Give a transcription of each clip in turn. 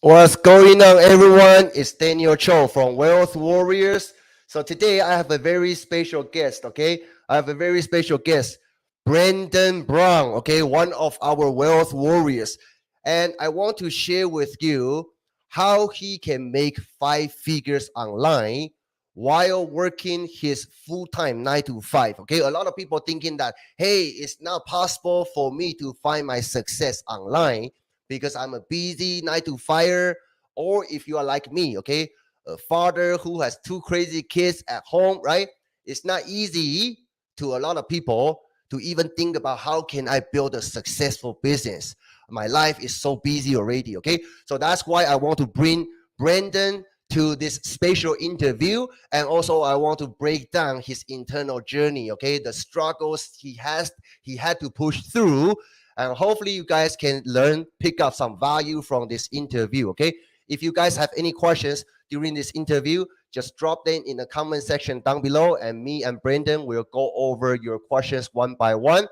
What's going on, everyone? It's Daniel Cho from Wealth Warriors. So today I have a very special guest. Okay, I have a very special guest, Brenden Brown. Okay, one of our Wealth Warriors, and I want to share with you how he can make five figures online while working his full-time 9 to 5. Okay, a lot of people thinking that, hey, it's not possible for me to find my success online because I'm a busy 9 to 5, or if you are like me, okay, a father who has two crazy kids at home, right? It's not easy to a lot of people to even think about how can I build a successful business. My life is so busy already, okay? So that's why I want to bring Brenden to this special interview, and also I want to break down his internal journey, okay, the struggles he had to push through, and hopefully you guys can learn, pick up some value from this interview. Okay, if you guys have any questions during this interview, just drop them in the comment section down below, and me and Brenden will go over your questions one by one.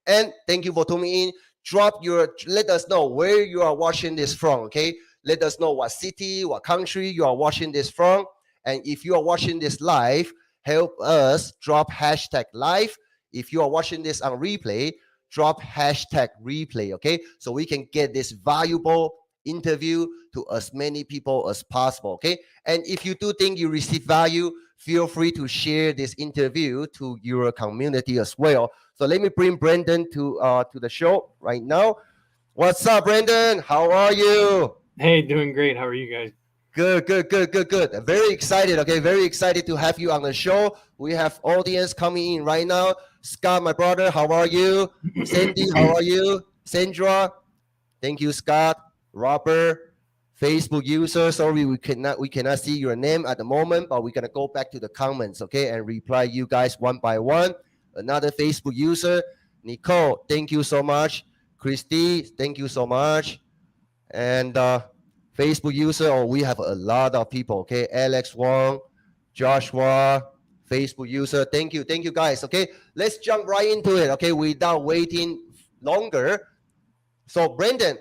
And thank you for tuning in. Let us know where you are watching this from. Okay, let us know what city, what country you are watching this from. And if you are watching this live, help us drop hashtag live. If you are watching this on replay, drop hashtag replay. Okay, so we can get this valuable interview to as many people as possible. Okay, and if you do think you receive value, feel free to share this interview to your community as well. So let me bring Brenden to the show right now. What's up, Brenden? How are you? Hey, doing great. How are you guys? Good, good, good, good, good. Very excited. Okay, very excited to have you on the show. We have audience coming in right now. Scott, my brother, how are you? Sandy, how are you? Sandra, thank you, Scott. Robert, Facebook user. Sorry, we cannot see your name at the moment, but we're gonna go back to the comments, okay, and reply you guys one by one. Another Facebook user, Nicole, thank you so much. Christy, thank you so much. And Facebook user, oh, we have a lot of people, okay. Alex Wong, Joshua, Facebook user, thank you guys. Okay, let's jump right into it, okay, without waiting longer. So Brenden,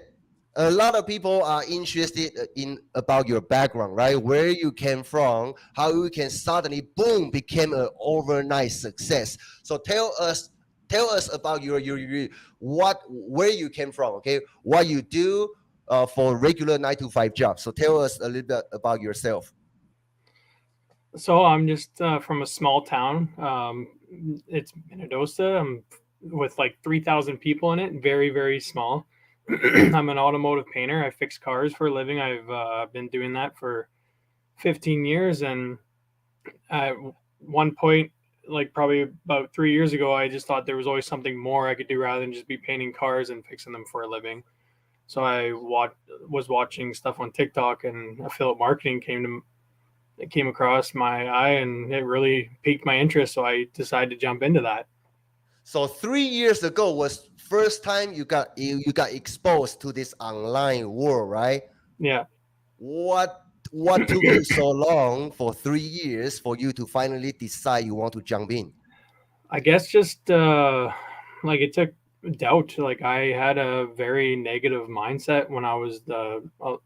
a lot of people are interested in about your background, right? Where you came from, how you can suddenly boom became an overnight success. So tell us about your what where you came from, okay? What you do for regular 9 to 5 job. So tell us a little bit about yourself. So I'm just from a small town. It's Minnedosa. I'm with like 3,000 people in it. Very, very small. I'm an automotive painter. I fix cars for a living. I've been doing that for 15 years. And at one point, like probably about 3 years ago, I just thought there was always something more I could do rather than just be painting cars and fixing them for a living. So was watching stuff on TikTok, and affiliate marketing it came across my eye, and it really piqued my interest. So I decided to jump into that. So 3 years ago was first time you got exposed to this online world, right? Yeah. what what took you so long for 3 years for you to finally decide you want to jump in? I guess just like it took doubt. Like I had a very negative mindset when I was a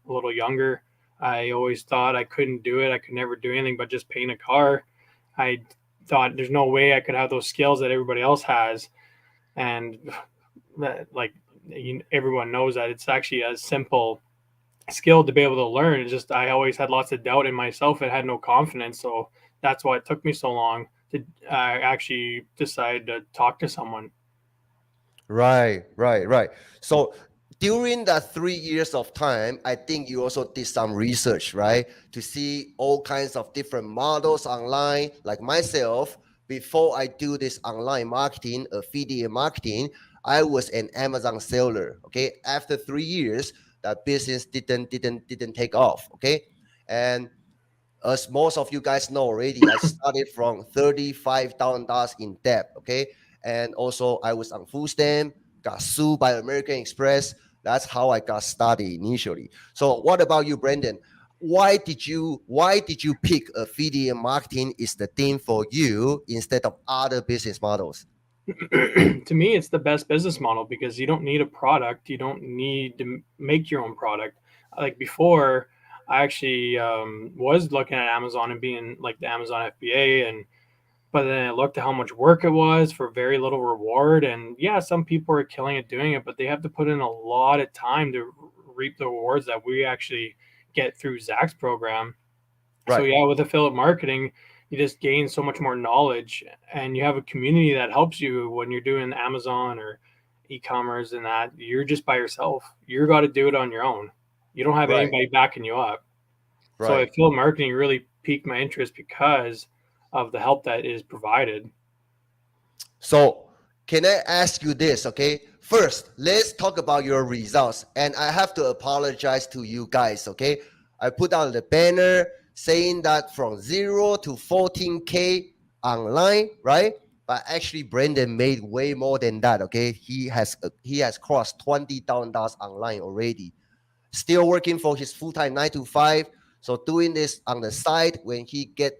little younger. I always thought I couldn't do it. I could never do anything but just paint a car. I thought there's no way I could have those skills that everybody else has. And like everyone knows that it's actually a simple skill to be able to learn. It's just I always had lots of doubt in myself and had no confidence. So that's why it took me so long to actually decide to talk to someone. Right. So during that 3 years of time, I think you also did some research, right, to see all kinds of different models online. Like myself, before I do this online marketing, affiliate marketing, I was an Amazon seller. Okay, after 3 years, that business didn't take off. Okay, and as most of you guys know already, I started from $35,000 in debt. Okay, and also I was on food stamp, got sued by American Express. That's how I got started initially. So, what about you, Brenden? Why did you pick affiliate marketing is the thing for you instead of other business models? To me, it's the best business model because you don't need a product. You don't need to make your own product. like before, I actually was looking at Amazon and being like the Amazon FBA, and but then I looked at how much work it was for very little reward. And yeah, some people are killing it doing it, but they have to put in a lot of time to reap the rewards that we actually get through Zach's program. So Right. yeah, with affiliate marketing, you just gain so much more knowledge, and you have a community that helps you when you're doing Amazon or e-commerce, and that you're just by yourself. You got to do it on your own. You don't have Right. anybody backing you up. So Right. affiliate marketing really piqued my interest because of the help that is provided. So, can I ask you this, okay? First, let's talk about your results. And I have to apologize to you guys, okay? I put out the banner saying that from 0 to 14K online, right? But actually, Brenden made way more than that, okay? He has crossed $20,000 online already, still working for his full-time 9 to 5. So doing this on the side when he gets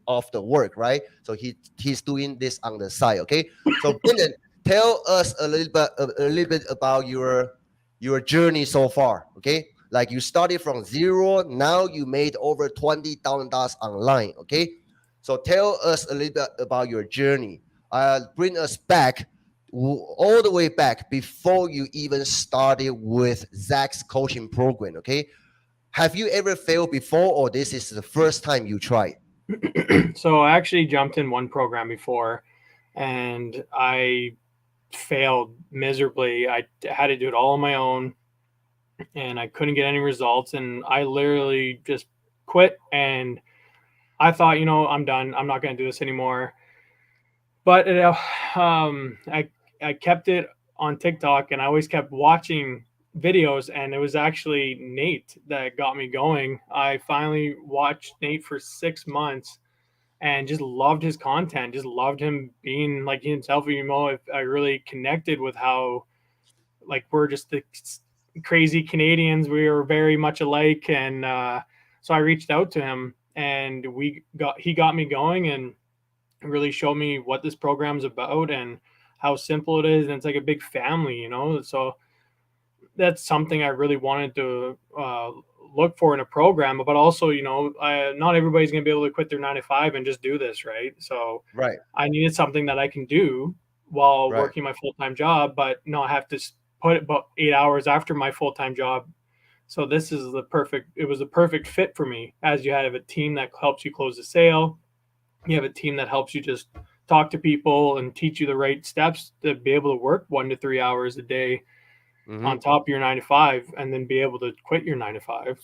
off the work, right? So he's doing this on the side. Okay. So Brendan, tell us a little bit about your journey so far. Okay. Like you started from zero, now you made over $20,000 online. Okay. So tell us a little bit about your journey. Bring us back all the way back before you even started with Zach's coaching program. Okay. Have you ever failed before, or this is the first time you tried? So I actually jumped in one program before, and I failed miserably. I had to do it all on my own, and I couldn't get any results. And I literally just quit. And I thought, I'm done. I'm not going to do this anymore. But I kept it on TikTok, and I always kept watching videos, and it was actually Nate that got me going. I finally watched Nate for 6 months and just loved his content, just loved him being like himself. If I really connected with how, like, we're just the crazy Canadians, we were very much alike. And so I reached out to him, and he got me going, and really showed me what this program's about and how simple it is. And it's like a big family. So that's something I really wanted to look for in a program. But also, not everybody's going to be able to quit their 9 to 5 and just do this, right? So Right. I needed something that I can do while Right. working my full-time job, but not have to put about 8 hours after my full-time job. So it was the perfect fit for me, as you have a team that helps you close the sale. You have a team that helps you just talk to people and teach you the right steps to be able to work 1 to 3 hours a day Mm-hmm. on top of your 9 to 5, and then be able to quit your 9 to 5.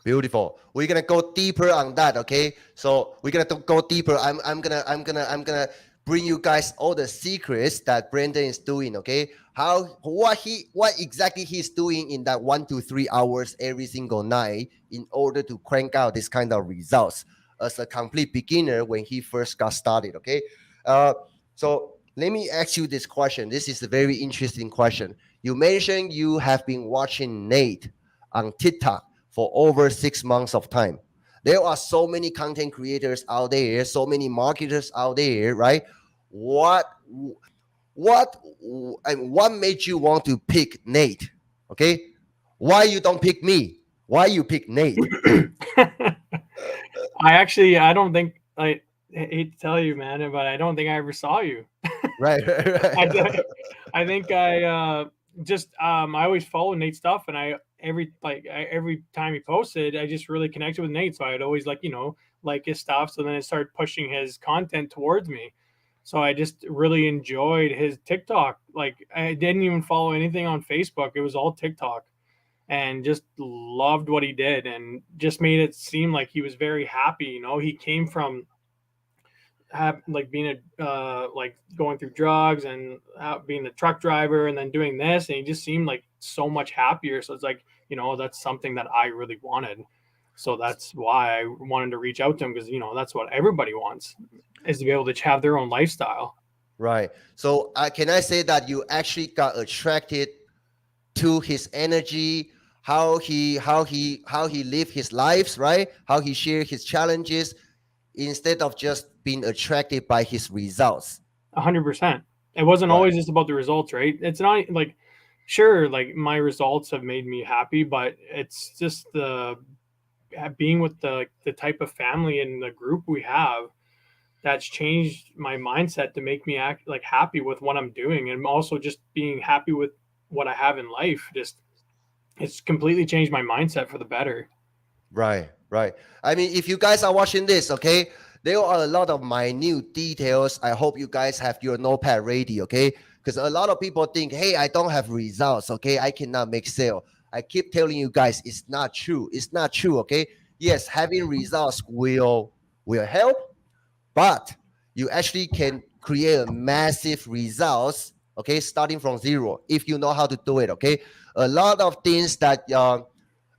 Beautiful. We're gonna go deeper on that. Okay. So we're gonna go deeper. I'm gonna bring you guys all the secrets that Brenden is doing. Okay. What exactly he's doing in that 1 to 3 hours every single night in order to crank out this kind of results as a complete beginner when he first got started. Okay. Uh, so let me ask you this question. This is a very interesting question. You mentioned you have been watching Nate on TikTok for over 6 months of time. There are so many content creators out there, so many marketers out there, right? What what and what made you want to pick Nate? Okay, why you don't pick me? Why you pick Nate? I don't think I hate to tell you, man, but I don't think I ever saw you. Right, I, right, right. I think I always follow Nate's stuff, and every time he posted, I just really connected with Nate. So I'd always like his stuff. So then it started pushing his content towards me. So I just really enjoyed his TikTok. Like, I didn't even follow anything on Facebook. It was all TikTok, and just loved what he did, and just made it seem like he was very happy. He came from like being like going through drugs, and being the truck driver, and then doing this, and he just seemed like so much happier. So it's like, that's something that I really wanted. So that's why I wanted to reach out to him, because that's what everybody wants, is to be able to have their own lifestyle. Right. So can I say that you actually got attracted to his energy, how he live his lives, right? How he share his challenges instead of just being attracted by his results. 100%. It wasn't Right. always just about the results, right? It's not like Sure, like my results have made me happy, but it's just the being with the type of family and the group we have that's changed my mindset to make me act like happy with what I'm doing, and also just being happy with what I have in life. Just it's completely changed my mindset for the better. Right, right. I mean, if you guys are watching this, okay, there are a lot of minute details. I hope you guys have your notepad ready, okay? Because a lot of people think, hey, I don't have results, okay? I cannot make sale. I keep telling you guys, it's not true. It's not true, okay? Yes, having results will help, but you actually can create a massive results, okay, starting from zero if you know how to do it, okay? A lot of things that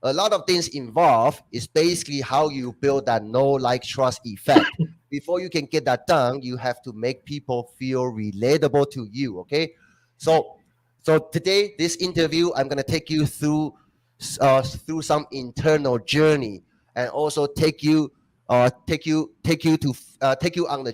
a lot of things involved is basically how you build that know like trust effect. Before you can get that done, you have to make people feel relatable to you, okay? So so today this interview I'm going to take you through some internal journey, and also take you on the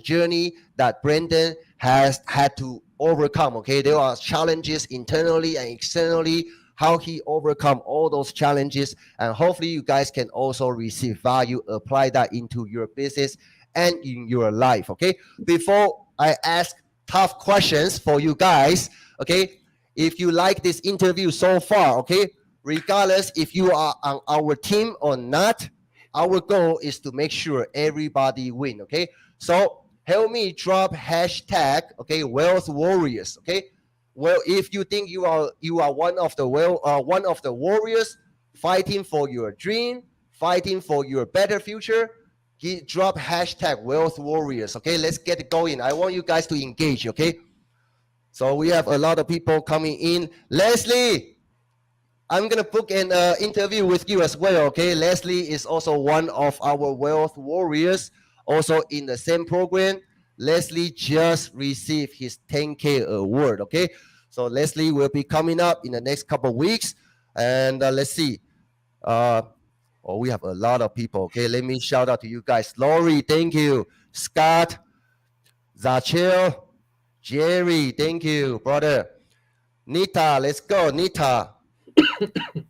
journey that Brenden has had to overcome. Okay, there are challenges internally and externally. How he overcome all those challenges, and hopefully you guys can also receive value, apply that into your business and in your life. Okay, before I ask tough questions for you guys, okay, if you like this interview so far, okay, regardless if you are on our team or not, our goal is to make sure everybody win. Okay, so help me drop hashtag, okay, wealth warriors. Okay, well, if you think you are one of the warriors fighting for your dream, fighting for your better future, drop hashtag wealth warriors. Okay, let's get it going. I want you guys to engage. Okay, so we have a lot of people coming in. Leslie, I'm gonna book an interview with you as well. Okay, Leslie is also one of our wealth warriors, also in the same program. Leslie just received his 10K award. Okay, so Leslie will be coming up in the next couple of weeks, and let's see. Uh, oh, we have a lot of people. Okay, let me shout out to you guys. Lori, thank you. Scott, Zachel, Jerry, thank you, brother. Nita, let's go, Nita.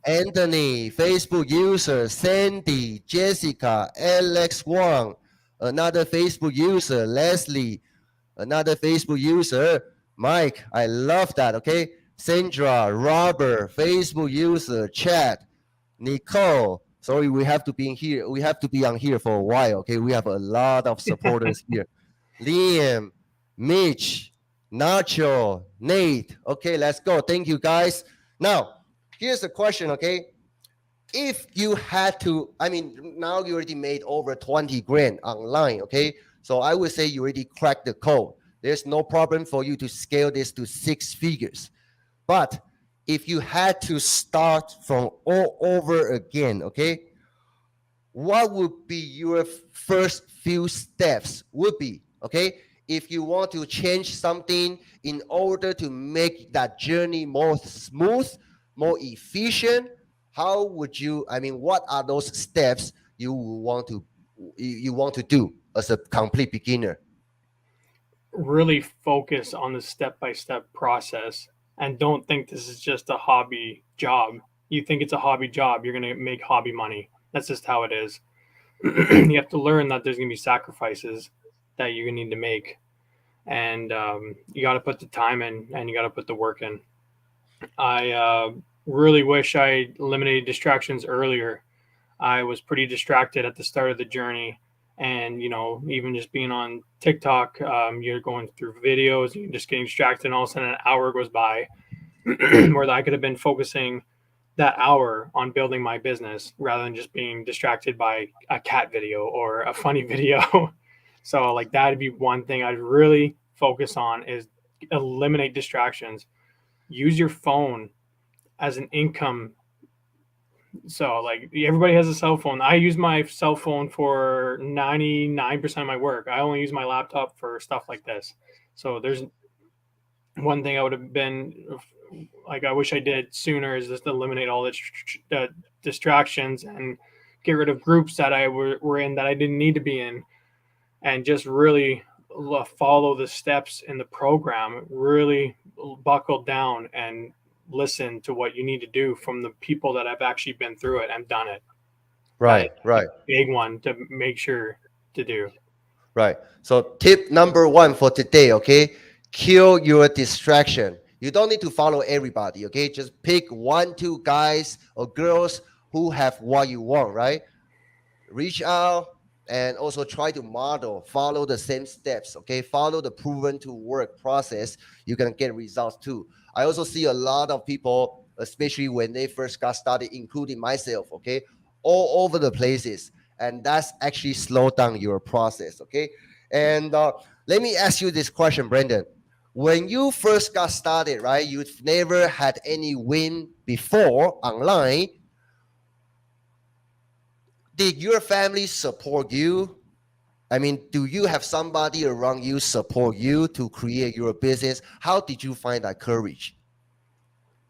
Anthony, Facebook user, Sandy, Jessica, Alex Wang, another Facebook user, Leslie, another Facebook user, Mike, I love that, okay? Sandra, Robert, Facebook user, Chad, Nicole. Sorry, we have to be in here. We have to be on here for a while, okay? We have a lot of supporters here. Liam, Mitch, Nacho, Nate. Okay, let's go. Thank you, guys. Now, here's the question, okay? If you had to, I mean, now you already made over 20 grand online, okay? So I would say you already cracked the code. There's no problem for you to scale this to 6 figures. But if you had to start from all over again, okay, what would be your first few steps would be, okay, if you want to change something in order to make that journey more smooth, more efficient? How would you, I mean, what are those steps you want to do as a complete beginner? Really focus on the step by step process, and don't think this is just a hobby job. You think it's a hobby job, you're going to make hobby money. That's just how it is. You have to learn that there's going to be sacrifices that you're going to need to make, and you got to put the time in and you got to put the work in. I really wish I eliminated distractions earlier. I was pretty distracted at the start of the journey. And, even just being on TikTok, you're going through videos, you're just getting distracted, and all of a sudden an hour goes by where I could have been focusing that hour on building my business rather than just being distracted by a cat video or a funny video. So, like, that'd be one thing I'd really focus on is eliminate distractions. Use your phone as an income. So, like, everybody has a cell phone. I use my cell phone for 99% of my work. I only use my laptop for stuff like this. So there's one thing I would have been like, I wish I did sooner, is just eliminate all the distractions and get rid of groups that I were in that I didn't need to be in, and just really follow the steps in the program, really buckle down and listen to what you need to do from the people that have actually been through it and done it. That Right, is a right, big one to make sure to do. right. So tip number one for today, okay? Kill your distraction. You don't need to follow everybody, okay? Just pick one, two guys or girls who have what you want, right? Reach out and also try to model, follow the same steps, okay? Follow the proven to work process. You're gonna get results too. I also see a lot of people, especially when they first got started, including myself, okay, all over the places. And that's actually slow down your process, okay? And let me ask you this question, Brenden. When you first got started, right, you've never had any win before online. Did your family support you? I mean, do you have somebody around you support you to create your business? How did you find that courage?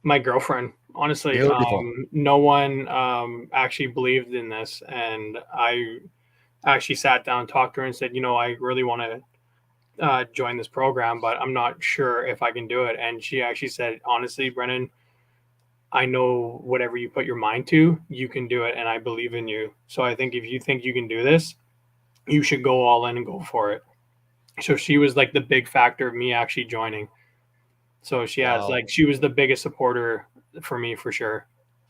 My girlfriend, honestly, Beautiful. no one actually believed in this, and I actually sat down, talked to her, and said, I really want to join this program, but I'm not sure if I can do it. And she actually said, honestly, Brennan, I know whatever you put your mind to, you can do it, and I believe in you. So I think if you think you can do this, you should go all in and go for it. So she was like the big factor of me actually joining. So Wow. she was the biggest supporter for me for sure.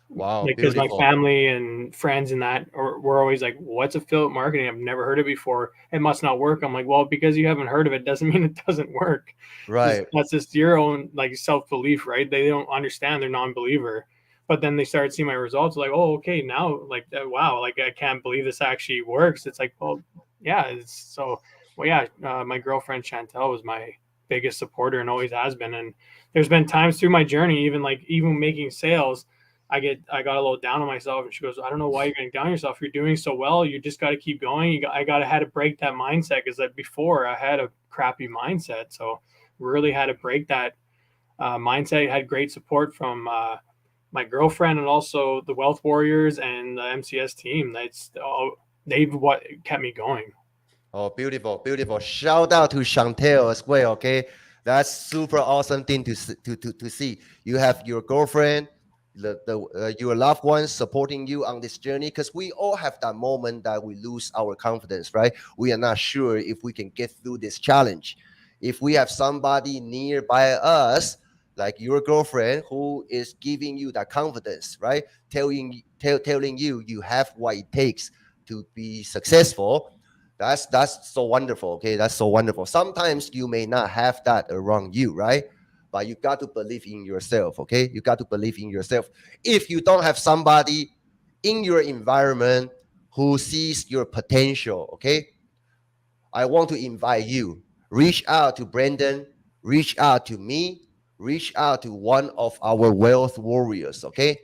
Wow. Like, because my Beautiful. family and friends and that were always like, "What's affiliate marketing? I've never heard it before. It must not work." I'm like, "Well, because you haven't heard of it doesn't mean it doesn't work. Just Right. that's just your own like self belief, right? They don't understand. They're non-believer." But then they started seeing my results, like, "Oh, okay, now like wow, like I can't believe this actually works." It's like, well, yeah, it's so. Well, yeah, my girlfriend Chantel was my biggest supporter and always has been. And there's been times through my journey, even making sales, I got a little down on myself, and she goes, I don't know why you're getting down on yourself. You're doing so well. You just got to keep going. I had to break that mindset, because like before I had a crappy mindset. So really had to break that mindset. I had great support from my girlfriend and also the Wealth Warriors and the MCS team. They've what kept me going. Oh, beautiful, beautiful. Shout out to Chantel as well. Okay, that's super awesome thing to see. You have your girlfriend, your loved ones supporting you on this journey. Because we all have that moment that we lose our confidence, right? We are not sure if we can get through this challenge. If we have somebody nearby us, like your girlfriend, who is giving you that confidence, right? Telling you you have what it takes to be successful. That's so wonderful. Okay, that's so wonderful. Sometimes you may not have that around you, right? But you got to believe in yourself. Okay, you got to believe in yourself. If you don't have somebody in your environment who sees your potential, okay, I want to invite you. Reach out to Brenden. Reach out to me. Reach out to one of our wealth warriors. Okay,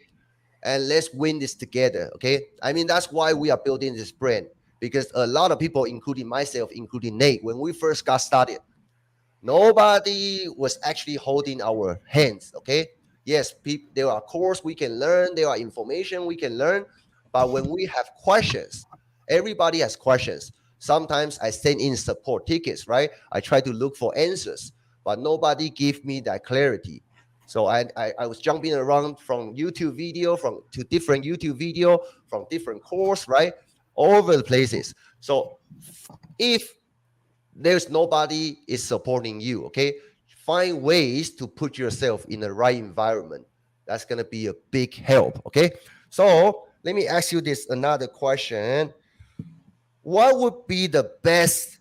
and let's win this together. Okay. I mean, that's why we are building this brand, because a lot of people, including myself, including Nate, when we first got started, nobody was actually holding our hands. Okay. Yes, there are courses we can learn, there are information we can learn, but when we have questions, everybody has questions. Sometimes I send in support tickets, right? I try to look for answers, but nobody give me that clarity. So I was jumping around from YouTube video, from to different YouTube video, from different course, right? All over the places. So if there's nobody is supporting you, okay, find ways to put yourself in the right environment. That's going to be a big help. Okay, so let me ask you this another question. What would be the best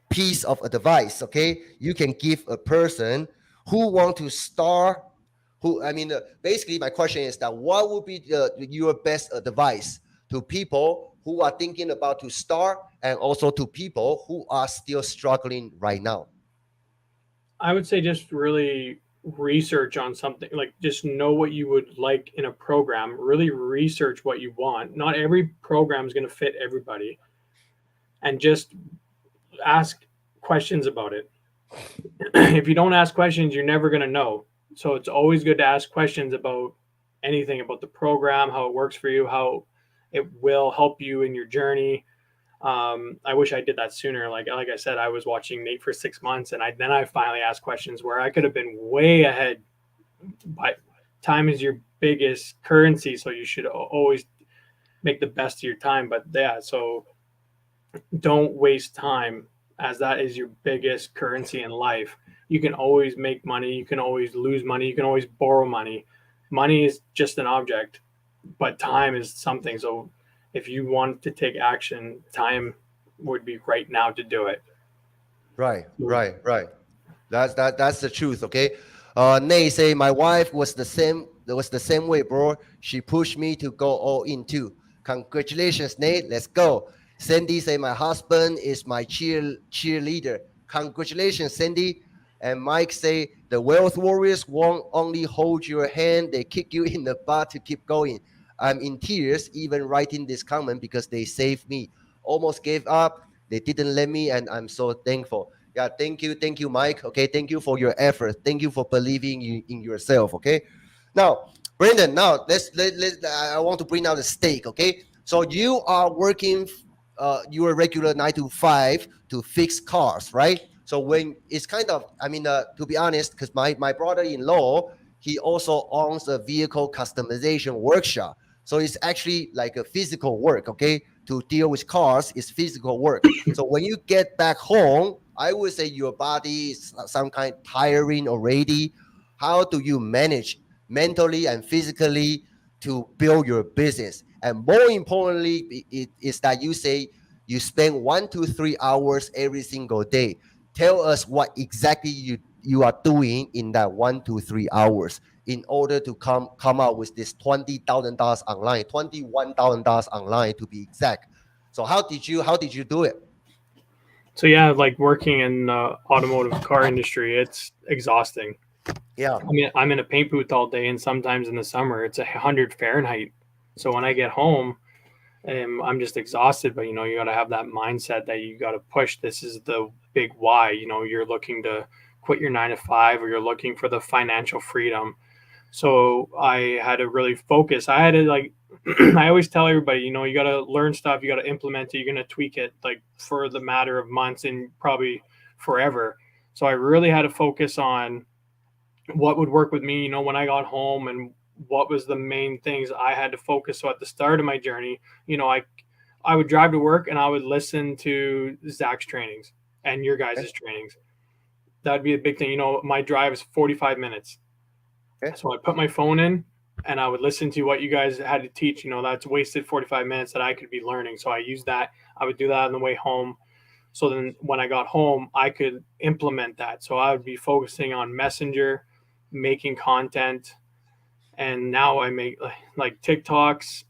piece of advice, okay, you can give a person who want to start, who I mean basically my question is that what would be your best advice to people who are thinking about to start, and also to people who are still struggling right now? I would say just really research on something, like just know what you would like in a program, really research what you want. Not every program is going to fit everybody, and just ask questions about it. If you don't ask questions, you're never going to know. So it's always good to ask questions about anything, about the program, how it works for you, how it will help you in your journey. I wish I did that sooner. Like I said, I was watching Nate for 6 months, and I finally asked questions where I could have been way ahead by time is your biggest currency, so you should always make the best of your time. But yeah, so don't waste time, as that is your biggest currency in life. You can always make money, you can always lose money, you can always borrow money. Money is just an object, but time is something. So if you want to take action, time would be right now to do it. Right, right, right. That's the truth. Okay. Nay say my wife was the same. Was the same way, bro. She pushed me to go all in too. Congratulations, Nate. Let's go. Sandy say my husband is my cheerleader. Congratulations, Sandy. And Mike say the wealth warriors won't only hold your hand, they kick you in the butt to keep going. I'm in tears even writing this comment because they saved me. Almost gave up. They didn't let me, and I'm so thankful. Yeah, thank you, Mike. Okay, thank you for your effort. Thank you for believing in yourself. Okay, now, Brenden, now let I want to bring out the stake. Okay, so you are working, your regular 9 to 5 to fix cars, right? So when it's kind of, I mean, to be honest, because my brother-in-law, he also owns a vehicle customization workshop. So it's actually like a physical work. Okay, to deal with cars is physical work. So when you get back home, I would say your body is some kind tiring already. How do you manage mentally and physically to build your business? And more importantly, it is that you say you spend 1 to 3 hours every single day. Tell us what exactly you are doing in that 1 to 3 hours in order to come out with this $20,000 online, $21,000 online to be exact. So how did you do it? So yeah, like working in the automotive car industry, it's exhausting. Yeah. I'm in a paint booth all day, and sometimes in the summer it's 100 Fahrenheit. So when I get home, I'm just exhausted. But you got to have that mindset that you got to push. This is the big why. You're looking to quit your 9 to 5, or you're looking for the financial freedom. So I had to really focus. I had to like, I always tell everybody, you got to learn stuff, you got to implement it, you're going to tweak it like for the matter of months and probably forever. So I really had to focus on what would work with me, when I got home, and what was the main things I had to focus. So at the start of my journey, I would drive to work and I would listen to Zach's trainings and your Okay. guys' trainings. That'd be a big thing. My drive is 45 minutes. Okay. So I put my phone in and I would listen to what you guys had to teach. That's wasted 45 minutes that I could be learning. So I used that. I would do that on the way home. So then when I got home, I could implement that. So I would be focusing on Messenger, making content. And now I make like TikToks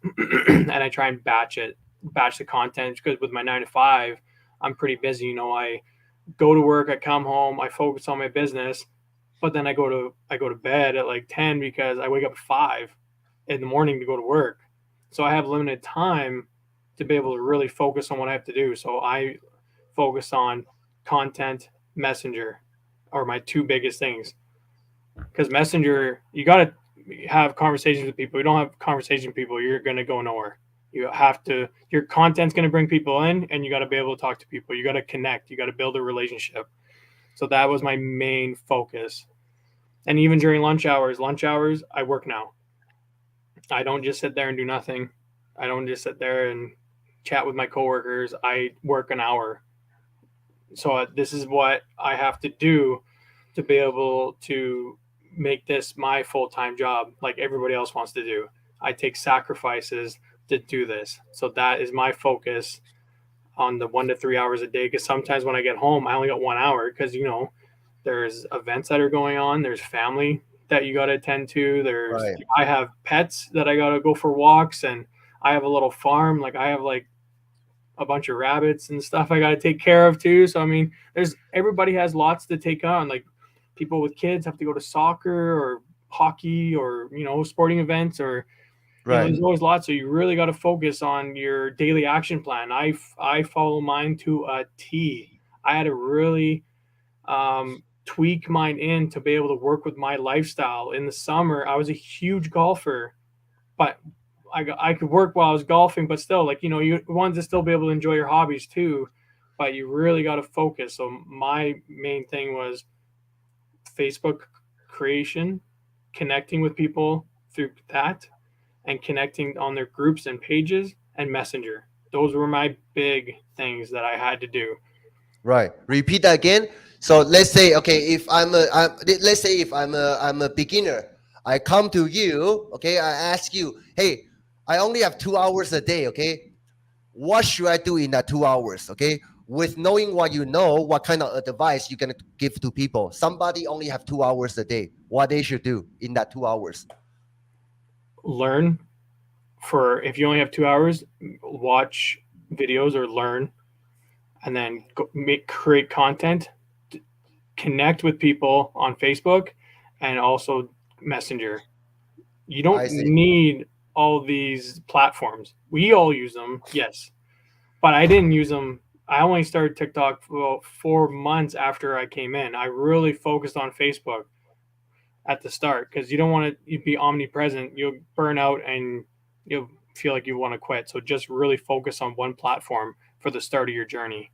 and I try and batch the content, because with my 9 to 5, I'm pretty busy. I go to work, I come home, I focus on my business, but then I go to bed at like 10 because I wake up at 5 in the morning to go to work. So I have limited time to be able to really focus on what I have to do. So I focus on content, Messenger are my two biggest things. Because Messenger, you got to have conversations with people. You don't have conversation with people, you're going to go nowhere. You have to, your content's going to bring people in, and you got to be able to talk to people. You got to connect, you got to build a relationship. So that was my main focus. And even during lunch hours, I work now. I don't just sit there and do nothing. I don't just sit there and chat with my coworkers. I work an hour. So this is what I have to do to be able to make this my full-time job, like everybody else wants to do. I take sacrifices to do this. So that is my focus on the 1 to 3 hours a day. Because sometimes when I get home, I only got 1 hour, because there's events that are going on, there's family that you got to attend to, there's, Right. I have pets that I got to go for walks, and I have a little farm, like I have like a bunch of rabbits and stuff I got to take care of too. So I mean, there's, everybody has lots to take on. Like people with kids have to go to soccer or hockey or sporting events, or Right. there's always lots. So you really got to focus on your daily action plan. I follow mine to a T. I had to really tweak mine in to be able to work with my lifestyle. In the summer, I was a huge golfer, but I could work while I was golfing, but still, like, you want to still be able to enjoy your hobbies too, but you really got to focus. So my main thing was Facebook creation, connecting with people through that, and connecting on their groups and pages and Messenger. Those were my big things that I had to do. Right. Repeat that again. So let's say, okay, if let's say if I'm a beginner, I come to you, okay, I ask you, hey, I only have 2 hours a day, okay, what should I do in that 2 hours, okay? With knowing what you know, what kind of advice you're gonna give to people. Somebody only have 2 hours a day. What they should do in that 2 hours? Learn for if you only have 2 hours, watch videos or learn, and then create content, connect with people on Facebook, and also Messenger. You don't I see. need all these platforms. We all use them, yes, but I didn't use them. I only started TikTok for about 4 months after I came in. I really focused on Facebook at the start because you don't want to be omnipresent. You'll burn out and you'll feel like you want to quit. So just really focus on one platform for the start of your journey.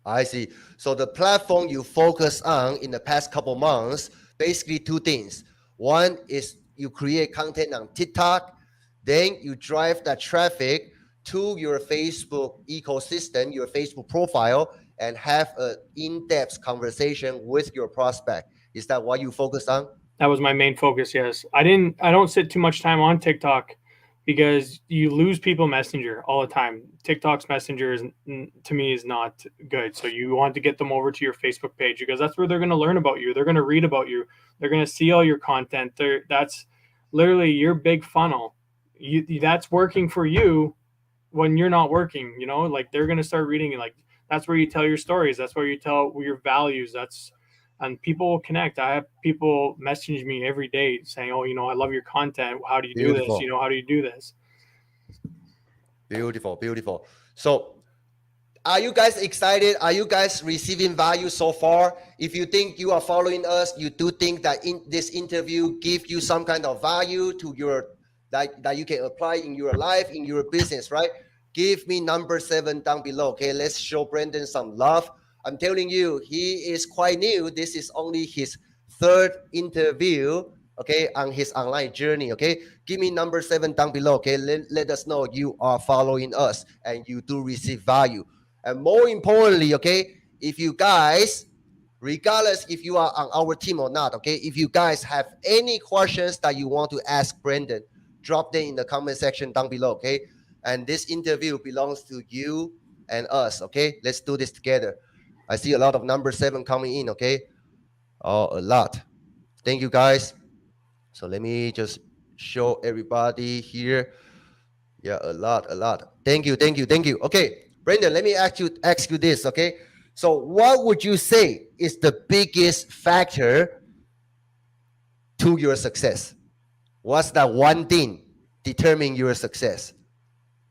I see. So the platform you focus on in the past couple months, basically two things. One is you create content on TikTok, then you drive that traffic to your Facebook ecosystem, your Facebook profile, and have an in-depth conversation with your prospect. Is that what you focus on? That was my main focus. Yes, I don't sit too much time on TikTok because you lose people Messenger all the time. TikTok's Messenger is to me is not good. So you want to get them over to your Facebook page because that's where they're going to learn about you. They're going to read about you. They're going to see all your content. That's literally your big funnel. That's working for you when you're not working. Like they're going to start reading. Like that's where you tell your stories. That's where you tell your values. And people will connect. I have people message me every day saying, "Oh, I love your content. How do you do this? Beautiful. How do you do this?" Beautiful, beautiful. So are you guys excited? Are you guys receiving value so far? If you think you are following us, you do think that in this interview give you some kind of value to your that you can apply in your life, in your business, right? Give me number 7 down below. Okay, let's show Brenden some love. I'm telling you, he is quite new. This is only his third interview, okay, on his online journey. Okay, give me number 7 down below. Okay, let us know you are following us and you do receive value. And more importantly, okay, if you guys, regardless if you are on our team or not, okay, if you guys have any questions that you want to ask Brenden, drop them in the comment section down below, okay? And this interview belongs to you and us, okay? Let's do this together. I see a lot of number 7 coming in, okay? Oh, a lot. Thank you, guys. So let me just show everybody here. Yeah, a lot, a lot. Thank you, thank you, thank you. Okay, Brenden, let me ask you this, okay? So what would you say is the biggest factor to your success? What's that one thing determining your success?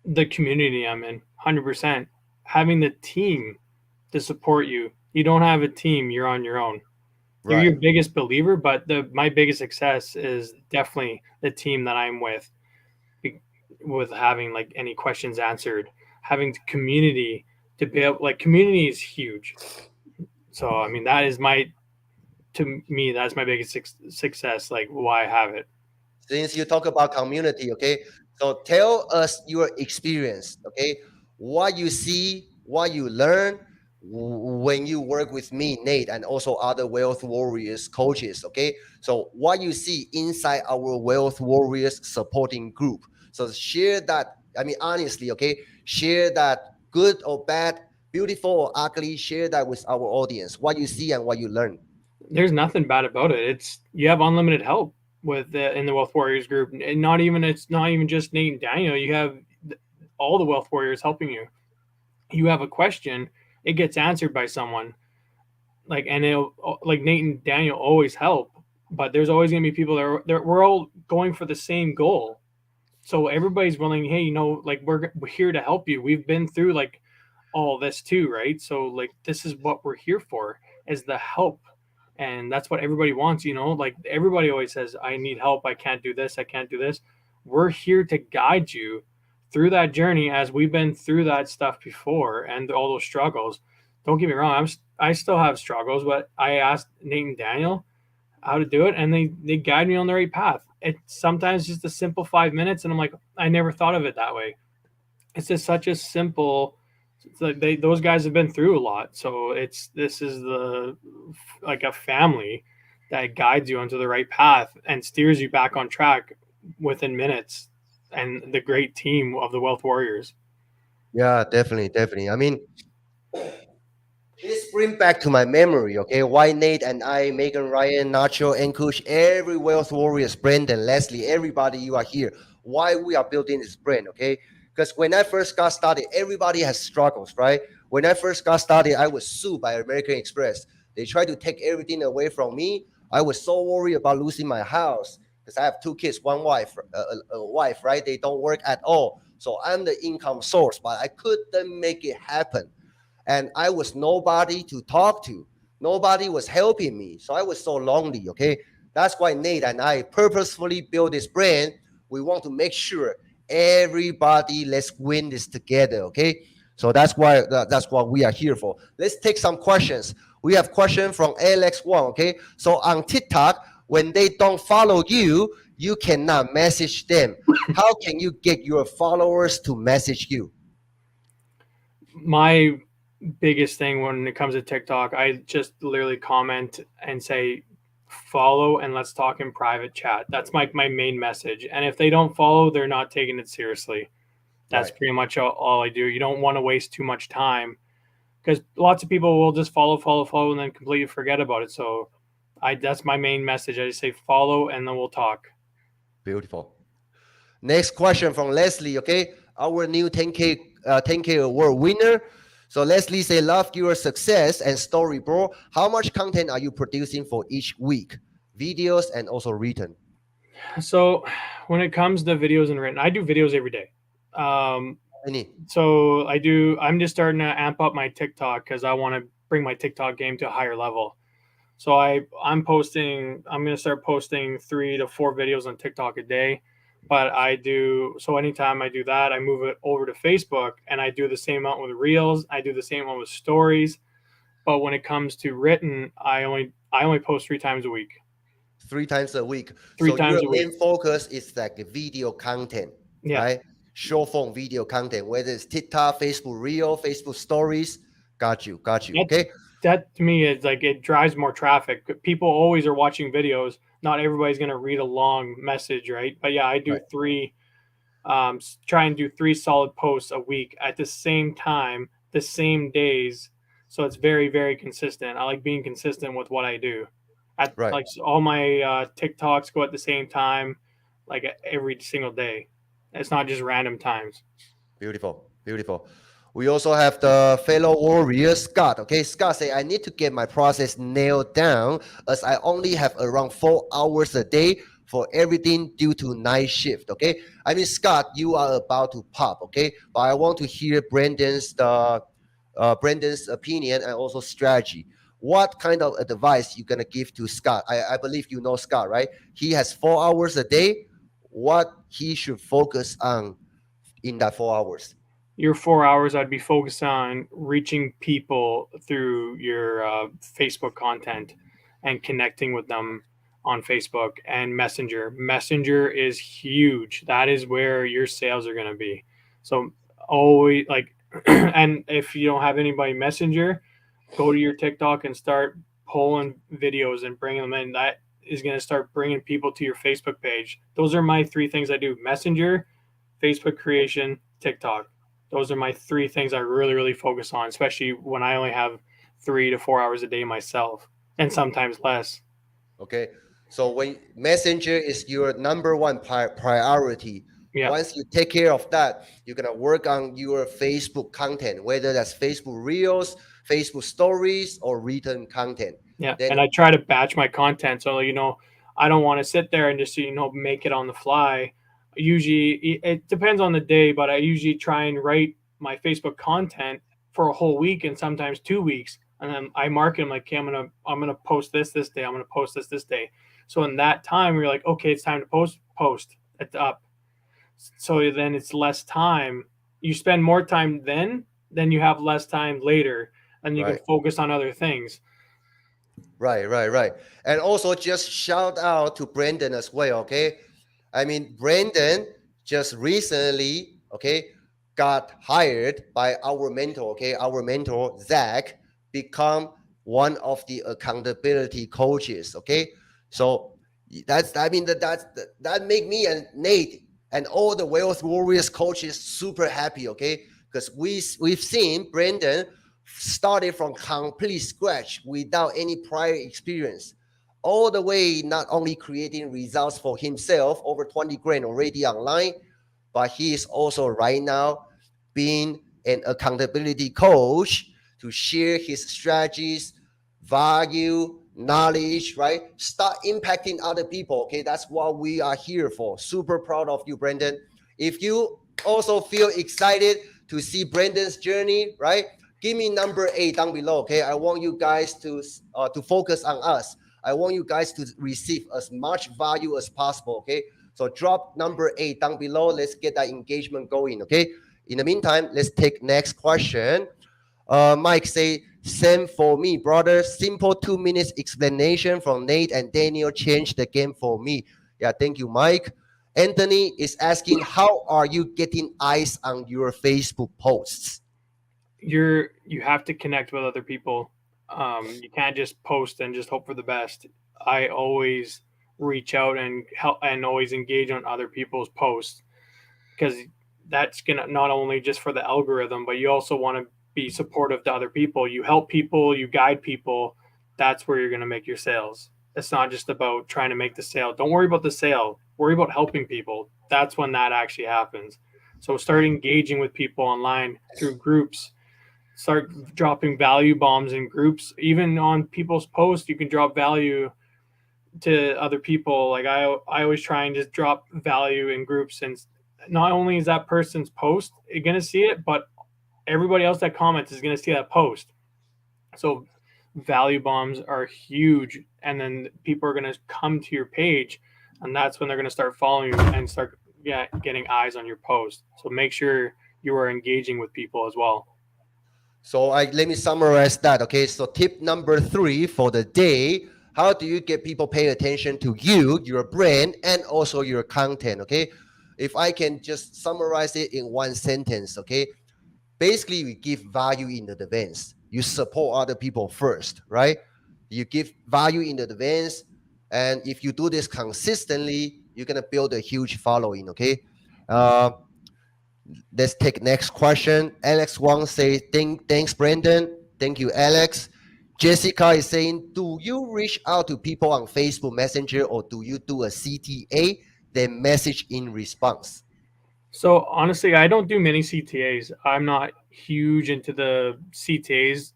The community I'm in, 100%. Having the team to support you. You don't have a team, you're on your own. You're Right. your biggest believer, but my biggest success is definitely the team that I'm with having like any questions answered, having community to be able, like community is huge. So I mean to me that's my biggest success, like why I have it. Since you talk about community, okay, so tell us your experience, okay, what you see, what you learn when you work with me, Nate, and also other wealth warriors coaches, okay, so what you see inside our wealth warriors supporting group. So share that, I mean, honestly, okay, share that, good or bad, beautiful or ugly, share that with our audience, what you see and what you learn. There's nothing bad about it. It's you have unlimited help with in the Wealth Warriors group, and it's not even just Nate and Daniel. You have all the Wealth Warriors helping you. You have a question, it gets answered by someone. Like and it'll like Nate and Daniel always help, but there's always gonna be people we're all going for the same goal. So everybody's willing. Hey, like we're here to help you. We've been through like all this too, right? So like this is what we're here for is the help. And that's what everybody wants, like everybody always says, I need help, I can't do this, I can't do this. We're here to guide you through that journey as we've been through that stuff before and all those struggles. Don't get me wrong, I still have struggles, but I asked Nate and Daniel, how to do it, and they guide me on the right path. It's sometimes just a simple 5 minutes, and I'm like, I never thought of it that way. It's just such a simple. It's like those guys have been through a lot, so this is the like a family that guides you onto the right path and steers you back on track within minutes, and the great team of the Wealth Warriors. Yeah, definitely, definitely. I mean, this bring back to my memory, okay? Why Nate and I, Megan, Ryan, Nacho, Ankush, every Wealth Warriors, Brenden, Leslie, everybody, you are here. Why we are building this brand, okay? Because when I first got started, everybody has struggles, right? When I first got started, I was sued by American Express. They tried to take everything away from me. I was so worried about losing my house because I have two kids, one wife, a wife, right? They don't work at all. So I'm the income source, but I couldn't make it happen, and I was nobody to talk to. Nobody was helping me. So I was so lonely. Okay. That's why Nate and I purposefully built this brand. We want to make sure everybody, let's win this together. Okay. So that's what we are here for. Let's take some questions. We have question from Alex Wong. Okay. So on TikTok, when they don't follow you, you cannot message them. How can you get your followers to message you? My biggest thing when it comes to TikTok, I just literally comment and say follow and let's talk in private chat. That's my main message. And if they don't follow, they're not taking it seriously. That's Right. pretty much all I do. You don't want to waste too much time because lots of people will just follow, and then completely forget about it. So that's my main message. I just say follow and then we'll talk. Beautiful. Next question from Leslie. Okay, our new 10K award winner. So Leslie say, "Love your success and story, bro. How much content are you producing for each week? Videos and also written." So when it comes to videos and written, I do videos every day. Um, Any? so I'm just starting to amp up my TikTok because I want to bring my TikTok game to a higher level. So I'm going to start posting 3 to 4 videos on TikTok a day. But so anytime I do that, I move it over to Facebook and I do the same amount with reels. I do the same amount with stories. But when it comes to written, I only post 3 times a week. 3 times a week. Three So your times a week. main focus is like the video content, Yeah. right? Short form video content, whether it's TikTok, Facebook Reel, Facebook Stories. Got you. Got you. That's Okay. that to me is like it drives more traffic. People always are watching videos. Not everybody's going to read a long message, right? But yeah, I do Right. try and do 3 solid posts a week at the same time, the same days. So it's very, very consistent. I like being consistent with what I do. At Right. like all my TikToks go at the same time, like every single day. It's not just random times. Beautiful, beautiful. We also have the fellow warrior Scott. Okay, Scott say, "I need to get my process nailed down as I only have around 4 hours a day for everything due to night shift." Okay, I mean Scott, you are about to pop. Okay, but I want to hear Brendan's opinion and also strategy. What kind of advice you gonna give to Scott? I believe you know Scott, right? He has 4 hours a day. What he should focus on in that 4 hours? Your 4 hours, I'd be focused on reaching people through your Facebook content and connecting with them on Facebook and Messenger. Messenger is huge. That is where your sales are going to be. So always like, and if you don't have anybody Messenger, go to your TikTok and start pulling videos and bringing them in. That is going to start bringing people to your Facebook page. Those are my 3 things I do: Messenger, Facebook creation, TikTok. Those are my 3 things I really, really focus on, especially when I only have 3 to 4 hours a day myself and sometimes less. Okay. So when Messenger is your number one priority, Yeah. once you take care of that, you're gonna work on your Facebook content, whether that's Facebook Reels, Facebook Stories, or written content. Yeah. Then And I try to batch my content. So, I don't want to sit there and just, make it on the fly. Usually it depends on the day, but I usually try and write my Facebook content for a whole week and sometimes 2 weeks. And then I mark them like, okay, I'm gonna post this day. I'm gonna post this day. So in that time, we're like, okay, it's time to post it up. So then it's less time. You spend more time then you have less time later, and you can right, focus on other things. Right. And also just shout out to Brenden as well, okay? I mean, Brenden just recently, okay, got hired by our mentor, okay? Our mentor, Zach, become one of the accountability coaches, okay? So that's, I mean, that make me and Nate and all the Wealth Warriors coaches super happy, okay? Because we've seen Brenden started from complete scratch without any prior experience, all the way not only creating results for himself, over 20 grand already online, but he is also right now being an accountability coach to share his strategies, value, knowledge, right? Start impacting other people. Okay, that's what we are here for. Super proud of you, Brenden. If you also feel excited to see Brenden's journey, right? Give me number 8 down below. Okay, I want you guys to focus on us. I want you guys to receive as much value as possible. Okay, so drop number 8 down below. Let's get that engagement going. Okay. In the meantime, let's take next question. Mike say, same for me, brother. Simple 2 minutes explanation from Nate and Daniel changed the game for me. Yeah, thank you, Mike. Anthony is asking, how are you getting eyes on your Facebook posts? You have to connect with other people. You can't just post and just hope for the best. I always reach out and help and always engage on other people's posts, because that's gonna not only just for the algorithm, but you also want to be supportive to other people. You help people, you guide people. That's where you're gonna make your sales. It's not just about trying to make the sale. Don't worry about the sale. Worry about helping people. That's when that actually happens. So start engaging with people online through groups. Start dropping value bombs in groups. Even on people's posts, you can drop value to other people. Like I always try and just drop value in groups, and not only is that person's post going to see it, but everybody else that comments is going to see that post. So value bombs are huge, and then people are going to come to your page, and that's when they're going to start following you and start getting eyes on your post. So make sure you are engaging with people as well. So let me summarize that. Okay, so tip number 3 for the day: how do you get people pay attention to you, your brand, and also your content? Okay, if I can just summarize it in one sentence, okay, basically you give value in advance. You support other people first, right? You give value in advance, and if you do this consistently, you're gonna build a huge following. Okay. Uh, let's take next question. Alex Wang say, thanks, Brenden. Thank you, Alex. Jessica is saying, do you reach out to people on Facebook Messenger or do you do a CTA, then message in response? So honestly, I don't do many CTAs. I'm not huge into the CTAs.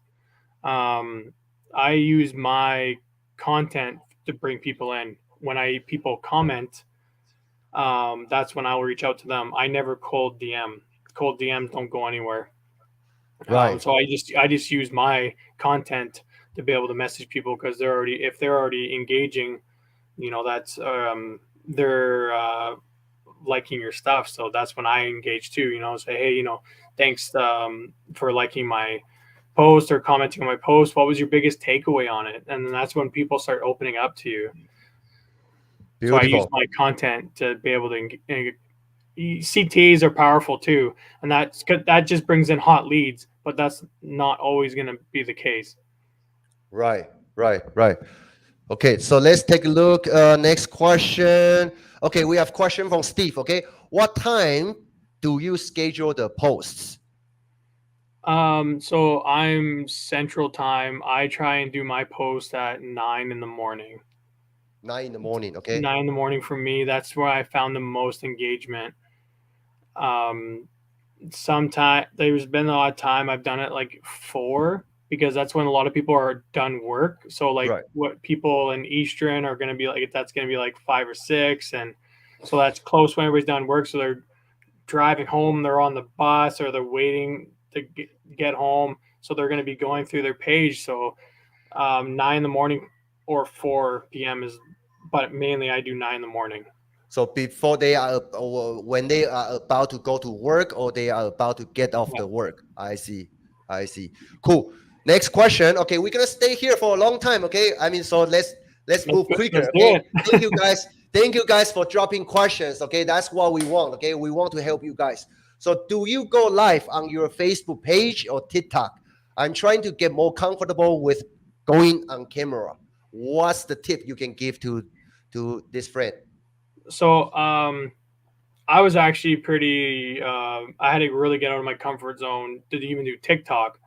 Um, I use my content to bring people in. When people comment, that's when I'll reach out to them. I never cold DM. Cold DMs don't go anywhere. Right. So I just use my content to be able to message people, because if they're already engaging, that's they're liking your stuff. So that's when I engage too. Say, hey, thanks for liking my post or commenting on my post. What was your biggest takeaway on it? And then that's when people start opening up to you. So I use Beautiful. my content to be able to. CTAs are powerful too, and that just brings in hot leads, but that's not always going to be the case. Right. Okay, so let's take a look. Next question. Okay, we have question from Steve. Okay, what time do you schedule the posts? So I'm Central Time. I try and do my post at 9 in the morning. 9 in the morning. Okay. 9 in the morning for me. That's where I found the most engagement. Um, Sometime there's been a lot of time I've done it like 4, because that's when a lot of people are done work. So like Right. what people in Eastern are going to be like, that's going to be like 5 or 6, and so that's close when everybody's done work. So they're driving home, they're on the bus, or they're waiting to get home. So they're going to be going through their page. So 9 in the morning or 4 p.m. is, but mainly I do 9 in the morning. So before they are, or when they are about to go to work, or they are about to get off Yeah. the work. I see. Cool. Next question. Okay, we're gonna stay here for a long time. Okay, I mean, so let's move quicker. Let's do Okay, it. thank you guys. Thank you guys for dropping questions. Okay, that's what we want. Okay, we want to help you guys. So, do you go live on your Facebook page or TikTok? I'm trying to get more comfortable with going on camera. What's the tip you can give to this friend? So I was actually pretty. I had to really get out of my comfort zone to even do TikTok.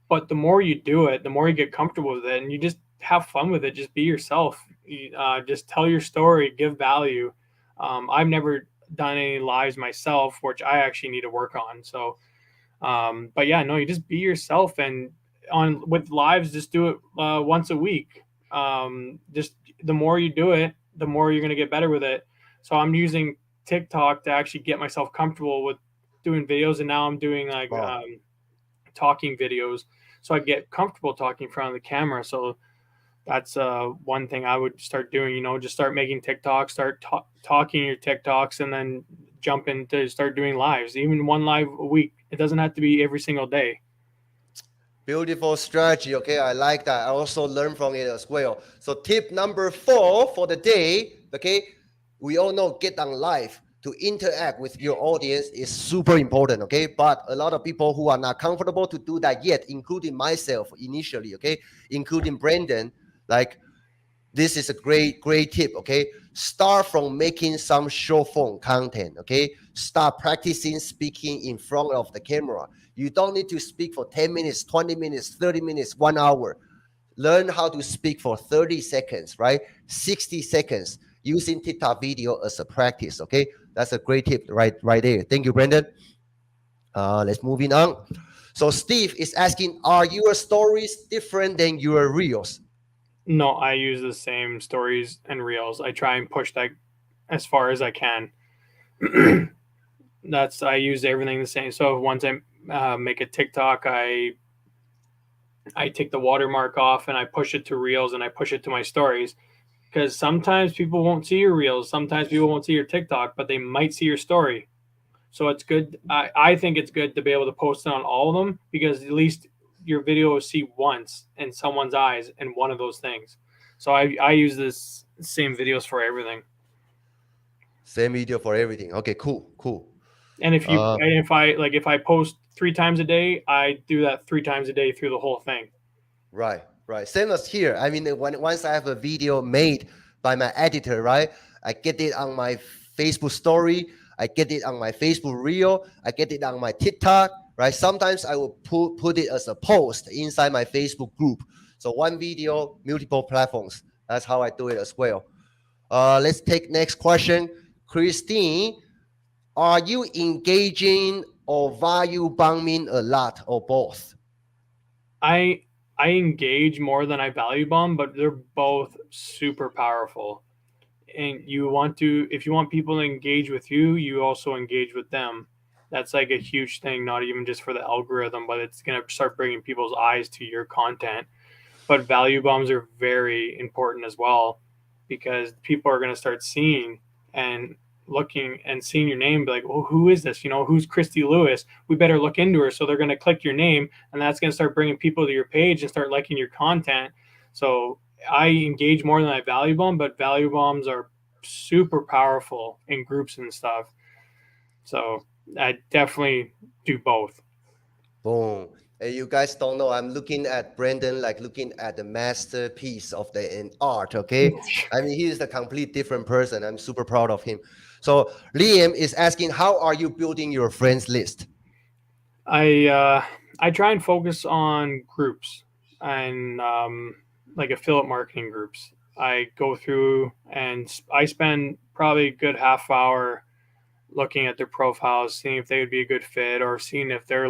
But the more you do it, the more you get comfortable with it, and you just have fun with it. Just be yourself. Just tell your story, give value. I've never done any lives myself, which I actually need to work on. So, but yeah, no, you just be yourself, and on with lives, just do it once a week. Just the more you do it, the more you're gonna get better with it. So I'm using TikTok to actually get myself comfortable with doing videos, and now I'm doing like Wow. talking videos, so I get comfortable talking in front of the camera. So that's one thing I would start doing. Just start making TikToks, start talking your TikToks, and then jump into start doing lives, even one live a week. It doesn't have to be every single day. Beautiful strategy. Okay, I like that. I also learned from it as well. So, tip number 4 for the day. Okay, we all know get on live to interact with your audience is super important. Okay, but a lot of people who are not comfortable to do that yet, including myself initially. Okay, including Brenden, like this is a great tip. Okay, start from making some short form content. Okay, start practicing speaking in front of the camera. You don't need to speak for 10 minutes, 20 minutes, 30 minutes, 1 hour. Learn how to speak for 30 seconds, right? 60 seconds using TikTok video as a practice. Okay, that's a great tip right there. Thank you, Brenden. Let's moving on. So Steve is asking, are your stories different than your reels? No, I use the same stories and reels. I try and push that as far as I can. That's I use everything the same. So once I make a TikTok, I take the watermark off and I push it to reels and I push it to my stories, because sometimes people won't see your reels, sometimes people won't see your TikTok, but they might see your story. So it's good. I think it's good to be able to post it on all of them, because at least your video will see once in someone's eyes in one of those things. So I use this same videos for everything. Same video for everything. Okay, cool. And Uh, if I post 3 times a day, I do that 3 times a day through the whole thing. right. Same as here. I mean, once I have a video made by my editor, right? I get it on my Facebook story. I get it on my Facebook reel. I get it on my TikTok, right? Sometimes I will put it as a post inside my Facebook group. So one video, multiple platforms. That's how I do it as well. Let's take next question. Christine, are you engaging or value bombing a lot or both? I I engage more than I value bomb, but they're both super powerful. And you want to, if you want people to engage with you, you also engage with them. That's like a huge thing, not even just for the algorithm, but it's going to start bringing people's eyes to your content. But value bombs are very important as well, because people are going to start seeing and looking and seeing your name, be like, well, who is this? Who's Christy Lewis? We better look into her. So they're going to click your name, and that's going to start bringing people to your page and start liking your content. So I engage more than I value bomb, but value bombs are super powerful in groups and stuff. So I definitely do both. Boom. Hey, you guys don't know. I'm looking at Brenden, like looking at the masterpiece of the in art. Okay, I mean, he is a complete different person. I'm super proud of him. So Liam is asking, how are you building your friends list? I try and focus on groups and like affiliate marketing groups. I go through and I spend probably a good half hour looking at their profiles, seeing if they would be a good fit, or seeing if they're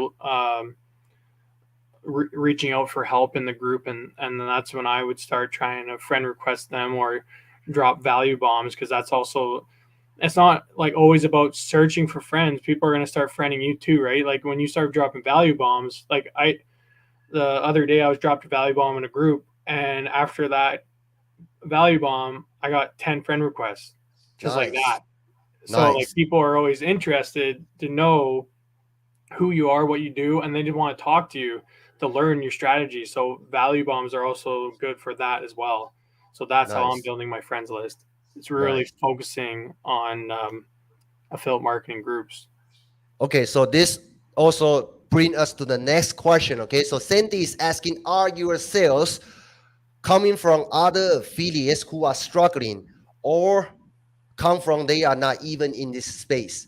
reaching out for help in the group, and then that's when I would start trying to friend request them or drop value bombs, because that's also, it's not like always about searching for friends. People are going to start friending you too, right? Like when you start dropping value bombs, like the other day I was dropped a value bomb in a group, and after that value bomb I got 10 friend requests just like Nice, that. So like nice. people are always interested to know who you are, what you do, and they just want to talk to you. to learn your strategy. So value bombs are also good for that as well. So that's how I'm Nice, building my friends list. It's really nice. focusing on affiliate marketing groups. Okay, so this also bring us to the next question. Okay, so Sandy is asking, are your sales coming from other affiliates who are struggling, or come from they are not even in this space?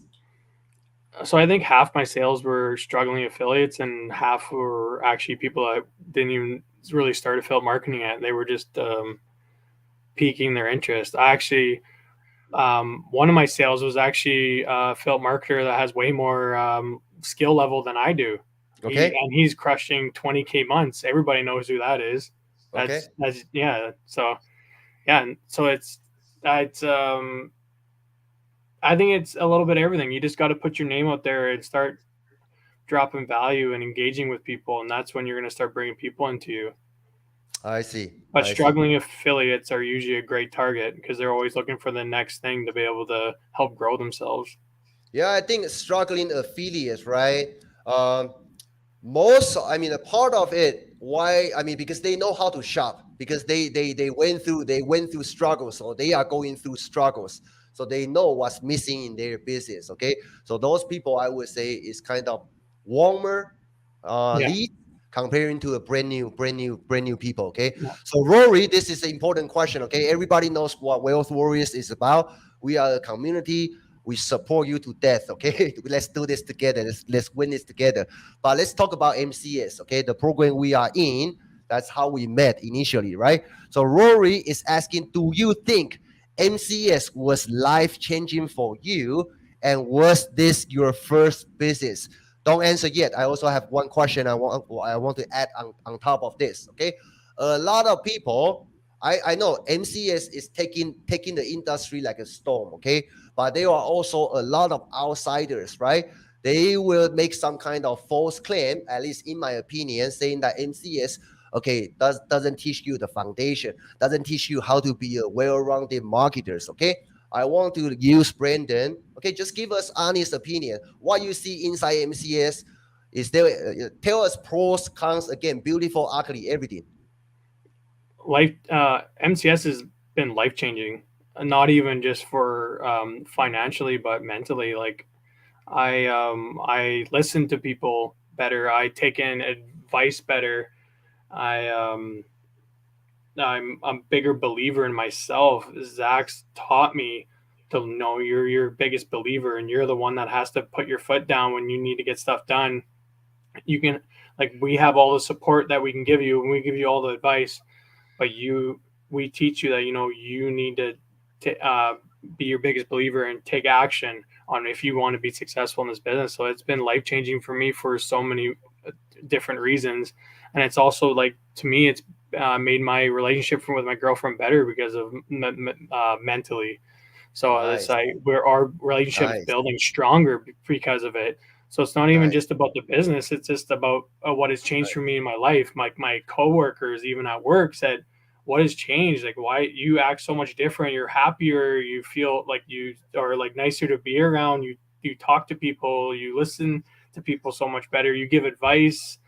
So I think half my sales were struggling affiliates, and half were actually people that didn't even really start affiliate marketing yet. They were just piquing their interest. I actually one of my sales was actually a affiliate marketer that has way more skill level than I do. Okay, He's crushing 20K months. Everybody knows who that is. okay. That's yeah. So yeah, and so it's I think it's a little bit of everything. You just got to put your name out there and start dropping value and engaging with people, and that's when you're going to start bringing people into you. I see, But I see. struggling affiliates are usually a great target because they're always looking for the next thing to be able to help grow themselves. Yeah, I think struggling affiliates, right? Um, most, I mean, a part of it, why? I mean, because they know how to shop, because they went through struggles, so they are going through struggles, so they know what's missing in their business. Okay, so those people, I would say, is kind of warmer Yeah, lead comparing to a brand new people. Okay, yeah. so Rory, this is an important question. Okay, everybody knows what Wealth Warriors is about. We are a community. We support you to death. Okay, let's do this together. Let's win this together. But let's talk about MCS. Okay, the program we are in. That's how we met initially, right? So Rory is asking, do you think MCS was life changing for you? And was this your first business? Don't answer yet. I also have one question I want to add on top of this. Okay, a lot of people. I know MCS is taking the industry like a storm. Okay, but there are also a lot of outsiders, right? They will make some kind of false claim, at least in my opinion, saying that MCS, okay, doesn't teach you the foundation, doesn't teach you how to be a well-rounded marketers. Okay, I want to use Brenden. Okay, just give us honest opinion. What you see inside MCS is there. Tell us pros, cons, again, beautiful, ugly, everything. Life MCS has been life changing, not even just for financially, but mentally. Like I listen to people better. I take in advice better. I I'm a bigger believer in myself. Zach's taught me to know you're your biggest believer, and you're the one that has to put your foot down when you need to get stuff done. You can, like, we have all the support that we can give you, and we give you all the advice, but we teach you that you need to be your biggest believer and take action on if you want to be successful in this business. So it's been life changing for me for so many different reasons, and it's also, like, to me, it's made my relationship with my girlfriend better because of mentally. So it's Nice, like where our relationship's nice, building stronger because of it. So it's not even nice. just about the business; it's just about what has changed for me in my life. My coworkers, even at work, said, "What has changed? Like, why you act so much different? You're happier. You feel like you are, like, nicer to be around. You talk to people. You listen to people so much better. You give advice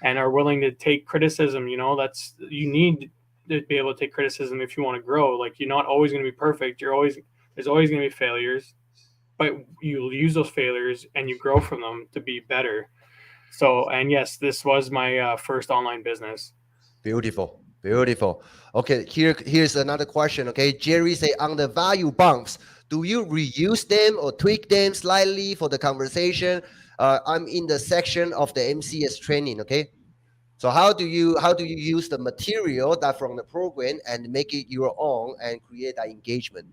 and are willing to take criticism. That's, you need to be able to take criticism if you want to grow. Like, you're not always going to be perfect. There's always going to be failures, but you use those failures and you grow from them to be better. So, and yes, this was my first online business. Beautiful, beautiful. Okay, here's another question. Okay, Jerry say, on the value bumps, do you reuse them or tweak them slightly for the conversation? I'm in the section of the MCS training. Okay, so how do you use the material that from the program and make it your own and create that engagement?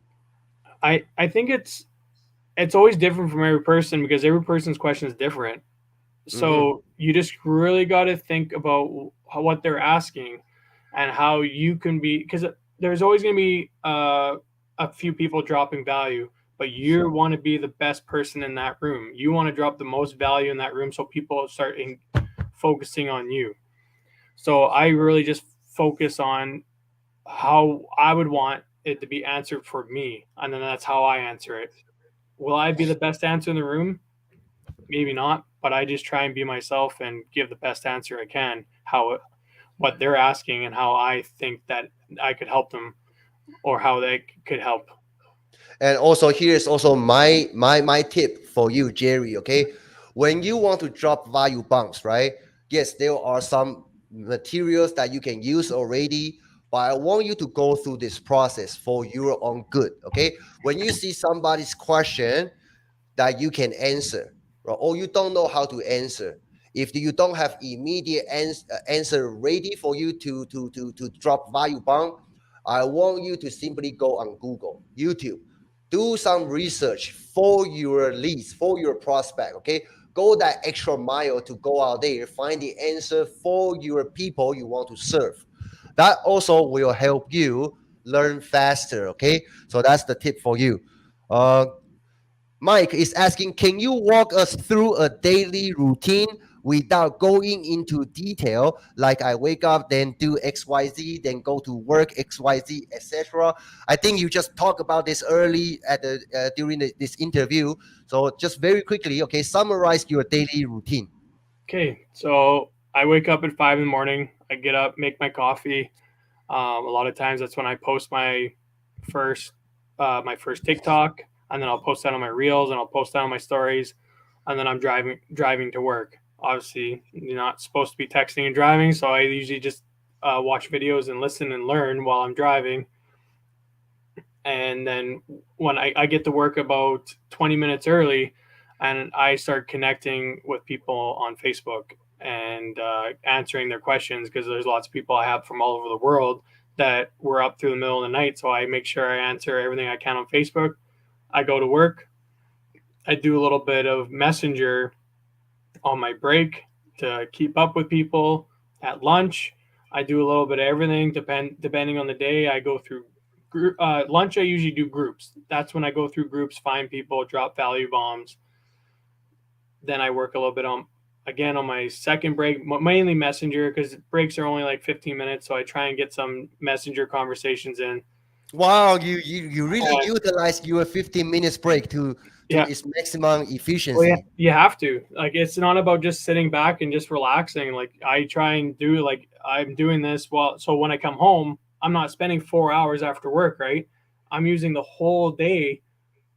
I think it's always different from every person because every person's question is different. Mm-hmm. So you just really got to think about what they're asking and how you can be, because there's always going to be a few people dropping value, but you want to be the best person in that room. You want to drop the most value in that room so people start focusing on you. So I really just focus on how I would want it to be answered for me, and then that's how I answer it. Will I be the best answer in the room? Maybe not, but I just try and be myself and give the best answer I can, how what they're asking and how I think that I could help them or how they could help. And also here's also my tip for you, Jerry. Okay, when you want to drop value bombs, right? Yes, there are some materials that you can use already, but I want you to go through this process for your own good. Okay, when you see somebody's question that you can answer, right? Or you don't know how to answer. If you don't have immediate answer ready for you to drop value bomb, I want you to simply go on Google, YouTube, do some research for your leads, for your prospect. Okay, go that extra mile to go out there, find the answer for your people you want to serve. That also will help you learn faster. Okay, so that's the tip for you. Uh, Mike is asking, can you walk us through a daily routine without going into detail? Like I wake up, then do XYZ, then go to work XYZ, etc. I think you just talked about this early at the during this interview. So just very quickly, okay, summarize your daily routine. Okay, so I wake up at 5 in the morning. I get up, make my coffee. A lot of times that's when I post first my first TikTok, and then I'll post that on my reels, and I'll post that on my stories, and then I'm driving to work. Obviously, you're not supposed to be texting and driving, so I usually just watch videos and listen and learn while I'm driving. And then when I get to work about 20 minutes early, and I start connecting with people on Facebook and answering their questions, because there's lots of people I have from all over the world that were up through the middle of the night. So I make sure I answer everything I can on Facebook. I go to work. I do a little bit of Messenger on my break to keep up with people. At lunch, I do a little bit of everything. Depending on the day, I go through lunch. I usually do groups. That's when I go through groups, find people, drop value bombs. Then I work a little bit on again on my second break, mainly Messenger, because breaks are only like 15 minutes. So I try and get some Messenger conversations in. Wow, you really And utilize your 15 minutes break to yeah, its maximum well, yeah, efficiency. you have to. Like, it's not about just sitting back and just relaxing. Like, I try and do, like, I'm doing this while, so when I come home, I'm not spending 4 hours after work, right? I'm using the whole day.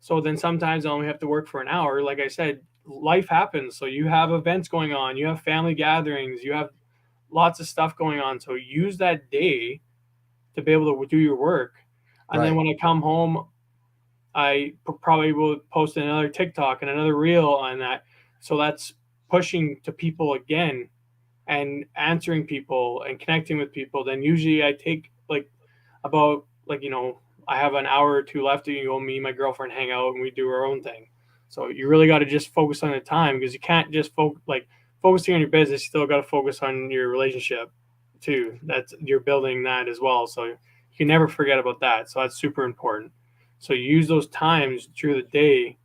So then sometimes I only have to work for an hour. Like I said, life happens. So you have events going on, you have family gatherings, you have lots of stuff going on. So use that day to be able to do your work. And then Right. when I come home, I probably will post another TikTok and another reel on that. So that's pushing to people again and answering people and connecting with people. Then usually I take like about like I have an hour or two left to go. Me and my girlfriend hang out and we do our own thing. So you really got to just focus on the time, because you can't just focusing on your business. You still got to focus on your relationship too. That's you're building that as well. So you can never forget about that. So that's super important. So you use those times through the day,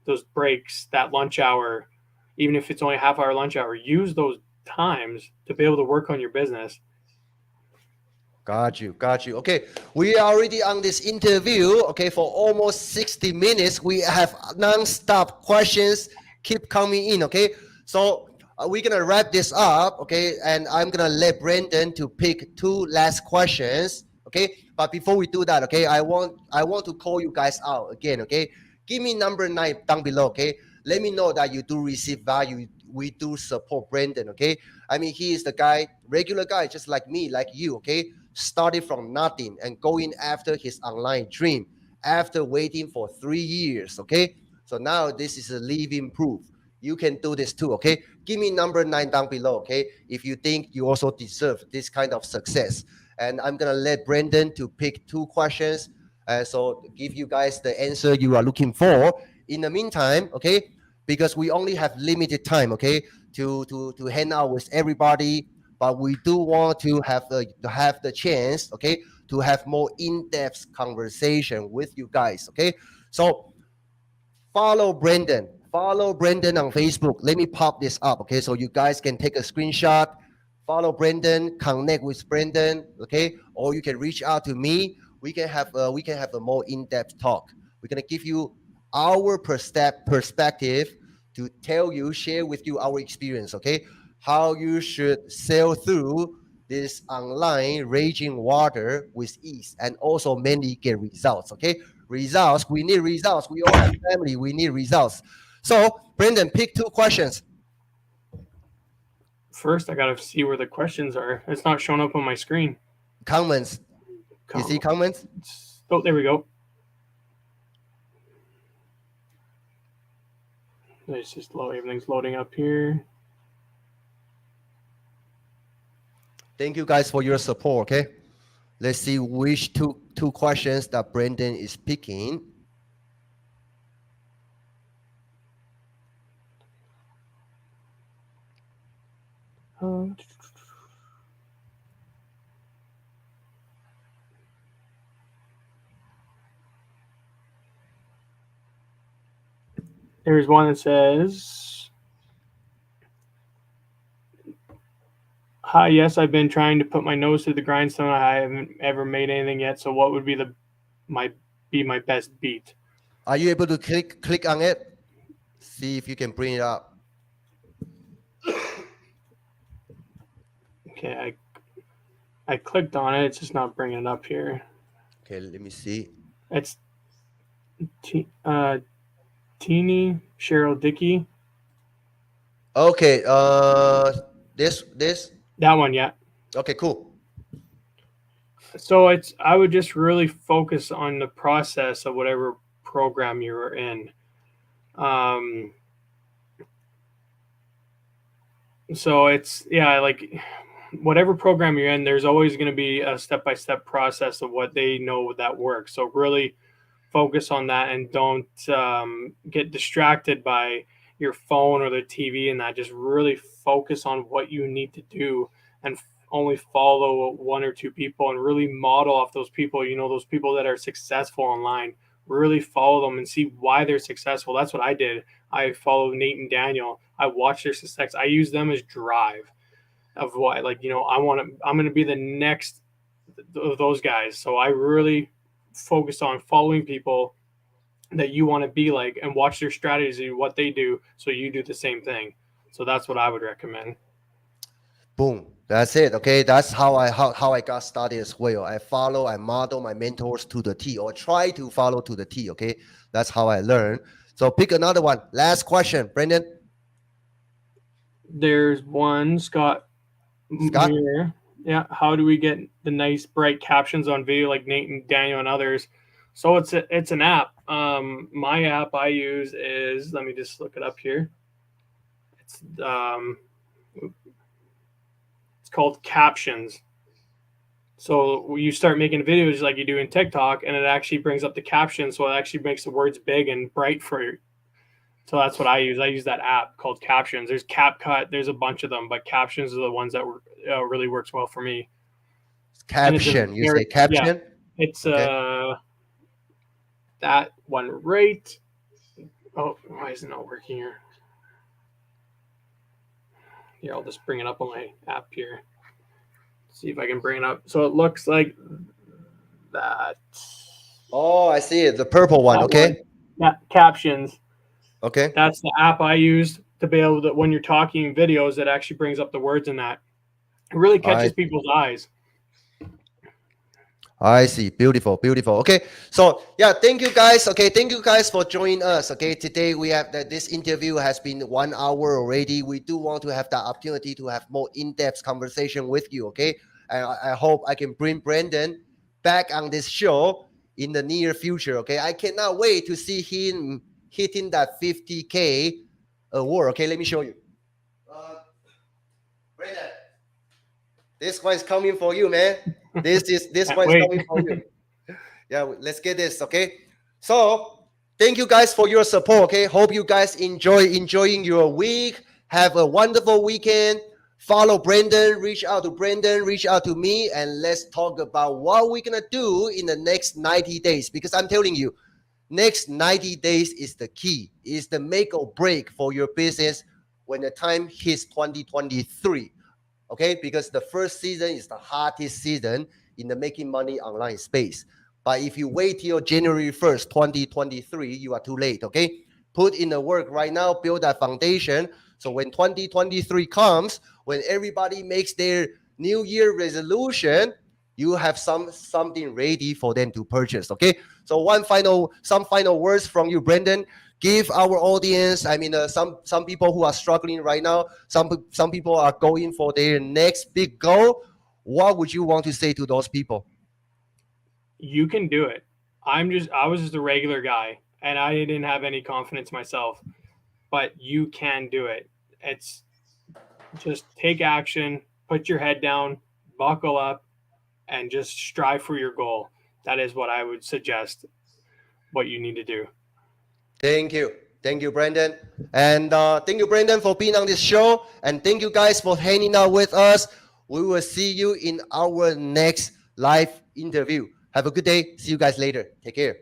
those breaks, that lunch hour, even if it's only a half hour lunch hour, use those times to be able to work on your business. Got you, got you. Okay, we are already on this interview. Okay, for almost 60 minutes, we have non-stop questions keep coming in. Okay, so we're gonna wrap this up. Okay, and I'm gonna let Brenden to pick two last questions. Okay, but before we do that, okay, I want to call you guys out again. Okay, give me number 9 down below. Okay, let me know that you do receive value. We do support Brenden. Okay, I mean he is the guy, regular guy, just like me, like you. Okay, started from nothing and going after his online dream after waiting for 3 years. Okay, so now this is a living proof you can do this too. Okay, give me number 9 down below. Okay, if you think you also deserve this kind of success, and I'm gonna let Brenden to pick two questions, so give you guys the answer you are looking for. In the meantime, okay, because we only have limited time, okay, to hang out with everybody, but we do want to have the chance, okay, to have more in-depth conversation with you guys, okay. So follow Brenden. Follow Brenden on Facebook. Let me pop this up, okay, so you guys can take a screenshot. Follow Brenden, connect with Brenden, okay, or you can reach out to me. We can have a more in-depth talk. We're gonna give you our perspective to tell you, share with you our experience, okay? How you should sail through this online raging water with ease and also mainly get results, okay? Results, we need results. We all have family, we need results. So, Brenden, pick two questions. First, I gotta see where the questions are. It's not showing up on my screen. Comments. You see comments? Oh, there we go. It's just low. Everything's loading up here. Thank you guys for your support, okay? Let's see which two questions that Brenden is picking. There's one that says, "Hi, yes, I've been trying to put my nose to the grindstone. I haven't ever made anything yet. So, what would be my best beat?" Are you able to click on it? See if you can bring it up. Okay, I clicked on it. It's just not bringing it up here. Okay, let me see. It's Teeny Cheryl Dickey. Okay, this. That one, yeah. Okay, cool. So I would just really focus on the process of whatever program you're in. So it's like whatever program you're in, there's always going to be a step-by-step process of what they know that works. So really focus on that and don't get distracted by your phone or the TV and that. Just really focus on what you need to do and only follow one or two people and really model off those people, those people that are successful online. Really follow them and see why they're successful. That's what I did. I followed Nate and Daniel. I watched their success. I use them as drive of what, I'm going to be the next of those guys. So I really focused on following people that you want to be like and watch their strategy, what they do, so you do the same thing. So that's what I would recommend. Boom. That's it. Okay, that's how I got started as well. I model my mentors to the T, or try to follow to the T. Okay, that's how I learn. So pick another one. Last question, Brenden. There's one, Scott. Here. Yeah. How do we get the nice bright captions on video like Nate and Daniel and others? So it's an app. My app I use is, let me just look it up here. It's called Captions. So you start making videos like you do in TikTok, and it actually brings up the captions, so it actually makes the words big and bright for you. So that's what I use. I use that app called Captions. There's CapCut. There's a bunch of them, but Captions are the ones that really works well for me. Caption. You say caption? Yeah, it's okay. That one right. Oh, why is it not working here? Here, I'll just bring it up on my app here. See if I can bring it up. So it looks like that. Oh, I see it. The purple one. Okay. Yeah, Captions. Okay. That's the app I use to be able to, when you're talking videos, it actually brings up the words in that. It really catches people's eyes. I see. Beautiful, beautiful. Okay. So yeah, thank you guys. Okay. Thank you guys for joining us. Okay. Today we have this interview has been 1 hour already. We do want to have the opportunity to have more in-depth conversation with you. Okay. And I hope I can bring Brenden back on this show in the near future. Okay. I cannot wait to see him hitting that 50K award. Okay. Let me show you. Brenden, this one is coming for you, man. This one is coming for you. Yeah, let's get this, okay? So thank you guys for your support. Okay, hope you guys enjoying your week. Have a wonderful weekend. Follow Brenden, reach out to Brenden, reach out to me, and let's talk about what we're gonna do in the next 90 days. Because I'm telling you, next 90 days is the key, is the make or break for your business when the time hits 2023. Okay, because the first season is the hottest season in the making money online space. But if you wait till January 1st, 2023, you are too late. Okay, put in the work right now, build that foundation. So when 2023 comes, when everybody makes their New Year resolution, you have something ready for them to purchase. Okay. So some final words from you, Brenden. Give our audience. I mean, some people who are struggling right now. Some people are going for their next big goal. What would you want to say to those people? You can do it. I was just a regular guy and I didn't have any confidence myself, but you can do it. It's just take action, put your head down, buckle up, and just strive for your goal. That is what I would suggest what you need to do. Thank you. Thank you, Brenden. And thank you, Brenden, for being on this show. And thank you guys for hanging out with us. We will see you in our next live interview. Have a good day. See you guys later. Take care.